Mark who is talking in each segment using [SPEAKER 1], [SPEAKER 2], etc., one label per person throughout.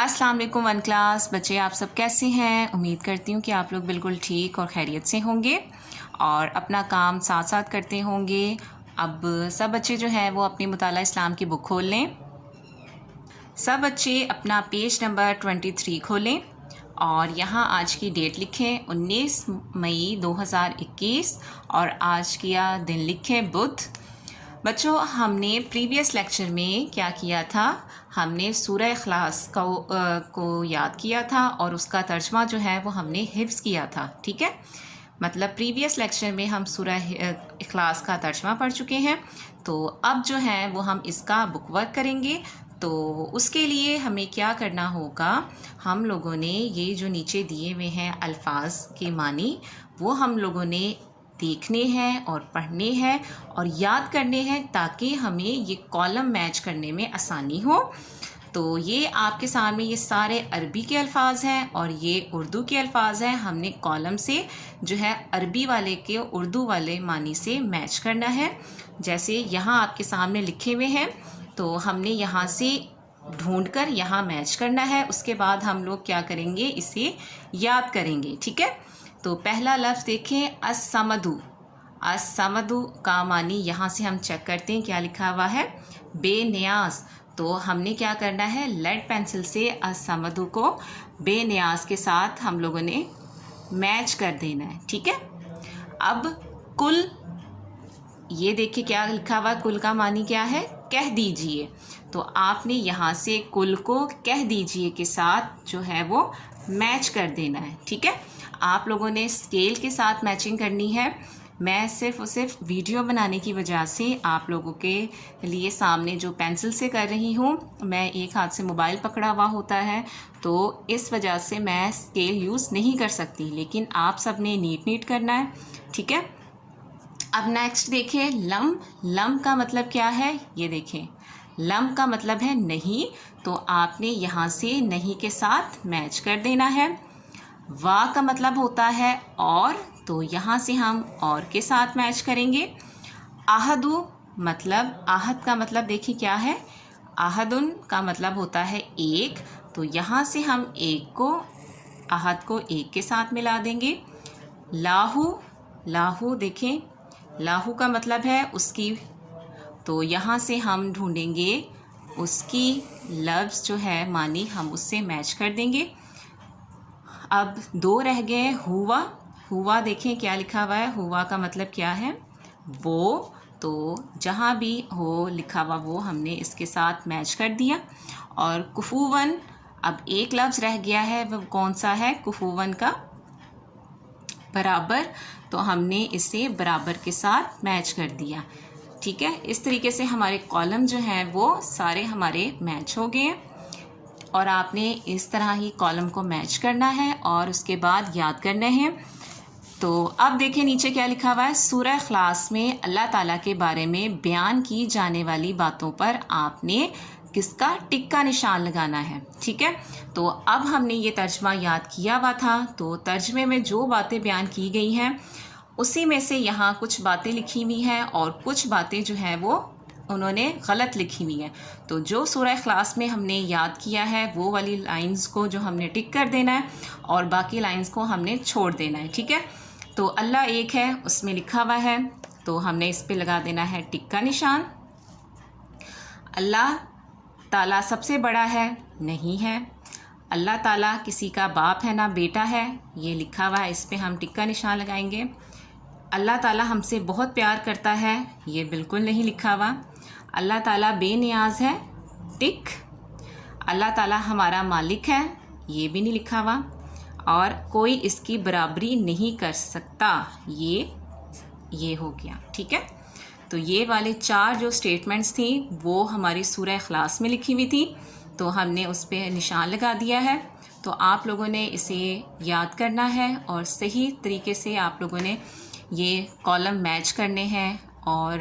[SPEAKER 1] अस्सलाम वालेकुम one class बच्चे, आप सब कैसे हैं। उम्मीद करती हूँ कि आप लोग बिल्कुल ठीक और खैरियत से होंगे और अपना काम साथ साथ करते होंगे। अब सब बच्चे जो हैं वो अपनी मुताला इस्लाम की बुक खोल लें। सब बच्चे अपना पेज नंबर 23 खोलें और यहाँ आज की डेट लिखें 19 मई 2021 और आज का दिन लिखें बुध। बच्चों, हमने प्रीवियस लेक्चर में क्या किया था, हमने सूरह इखलास को याद किया था और उसका तर्जमा जो है वो हमने हिफ्ज़ किया था। ठीक है, मतलब प्रीवियस लेक्चर में हम सूरह इखलास का तर्जमा पढ़ चुके हैं। तो अब जो है वो हम इसका बुक वर्क करेंगे। तो उसके लिए हमें क्या करना होगा, हम लोगों ने ये जो नीचे दिए हुए हैं अल्फाज के मानी वो हम लोगों ने देखने हैं और पढ़ने हैं और याद करने हैं ताकि हमें ये कॉलम मैच करने में आसानी हो। तो ये आपके सामने ये सारे अरबी के अल्फाज हैं और ये उर्दू के अल्फाज हैं। हमने कॉलम से जो है अरबी वाले के उर्दू वाले मानी से मैच करना है। जैसे यहाँ आपके सामने लिखे हुए हैं तो हमने यहाँ से ढूंढकर यहाँ मैच करना है। उसके बाद हम लोग क्या करेंगे, इसे याद करेंगे। ठीक है, तो पहला लफ्ज़ देखें, अस्समदु। अस्समदु का मानी यहाँ से हम चेक करते हैं क्या लिखा हुआ है, बेनियाज। तो हमने क्या करना है, लेड पेंसिल से अस्समदु को बेनियाज के साथ हम लोगों ने मैच कर देना है। ठीक है, अब कुल, ये देखिए क्या लिखा हुआ, कुल का मानी क्या है, कह दीजिए। तो आपने यहाँ से कुल को कह दीजिए के साथ जो है वो मैच कर देना है। ठीक है, आप लोगों ने स्केल के साथ मैचिंग करनी है। मैं सिर्फ और सिर्फ वीडियो बनाने की वजह से आप लोगों के लिए सामने जो पेंसिल से कर रही हूँ, मैं एक हाथ से मोबाइल पकड़ा हुआ होता है तो इस वजह से मैं स्केल यूज़ नहीं कर सकती, लेकिन आप सब ने नीट करना है। ठीक है, अब नेक्स्ट देखें, लम। लम का मतलब क्या है, ये देखें, लम का मतलब है नहीं। तो आपने यहाँ से नहीं के साथ मैच कर देना है। वाह का मतलब होता है और, तो यहाँ से हम और के साथ मैच करेंगे। आहदु मतलब, आहद का मतलब देखिए क्या है, आहदुन का मतलब होता है एक। तो यहाँ से हम एक को, आहद को एक के साथ मिला देंगे। लाहू, लाहू देखें, लाहू का मतलब है उसकी। तो यहाँ से हम ढूंढेंगे उसकी लफ्ज़ जो है मानी, हम उससे मैच कर देंगे। अब दो रह गए, हुआ। हुआ देखें क्या लिखा हुआ है, हुआ का मतलब क्या है, वो। तो जहाँ भी हो लिखा हुआ वो हमने इसके साथ मैच कर दिया। और कुफूवन, अब एक लफ्ज़ रह गया है, वो कौन सा है, कुफूवन का बराबर। तो हमने इसे बराबर के साथ मैच कर दिया। ठीक है, इस तरीके से हमारे कॉलम जो हैं वो सारे हमारे मैच हो गए और आपने इस तरह ही कॉलम को मैच करना है और उसके बाद याद करना है। तो अब देखें नीचे क्या लिखा हुआ है, सूरह इखलास में अल्लाह ताला के बारे में बयान की जाने वाली बातों पर आपने किसका, टिक का निशान लगाना है। ठीक है, तो अब हमने ये तर्जमा याद किया हुआ था, तो तर्जमे में जो बातें बयान की गई हैं उसी में से यहाँ कुछ बातें लिखी हुई हैं और कुछ बातें जो हैं वो उन्होंने गलत लिखी हुई है। तो जो सूरह इखलास में हमने याद किया है वो वाली लाइंस को जो हमने टिक कर देना है और बाकी लाइंस को हमने छोड़ देना है। ठीक है, तो अल्लाह एक है उसमें लिखा हुआ है तो हमने इस पे लगा देना है टिक का निशान। अल्लाह ताला सबसे बड़ा है, नहीं है। अल्लाह ताला किसी का बाप है ना बेटा है, ये लिखा हुआ है, इस पे हम टिक का निशान लगाएंगे। अल्लाह ताला हमसे बहुत प्यार करता है, ये बिल्कुल नहीं लिखा हुआ। अल्लाह ताला बेनियाज है, टिक। अल्लाह ताला हमारा मालिक है, ये भी नहीं लिखा हुआ। और कोई इसकी बराबरी नहीं कर सकता, ये हो गया। ठीक है, तो ये वाले चार जो स्टेटमेंट्स थी वो हमारी सूरह इखलास में लिखी हुई थी, तो हमने उस पर निशान लगा दिया है। तो आप लोगों ने इसे याद करना है और सही तरीके से आप लोगों ने ये कॉलम मैच करने हैं और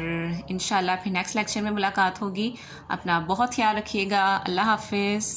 [SPEAKER 1] इंशाल्लाह फिर नेक्स्ट लेक्चर में मुलाकात होगी। अपना बहुत ख्याल रखिएगा। अल्लाह हाफिज़।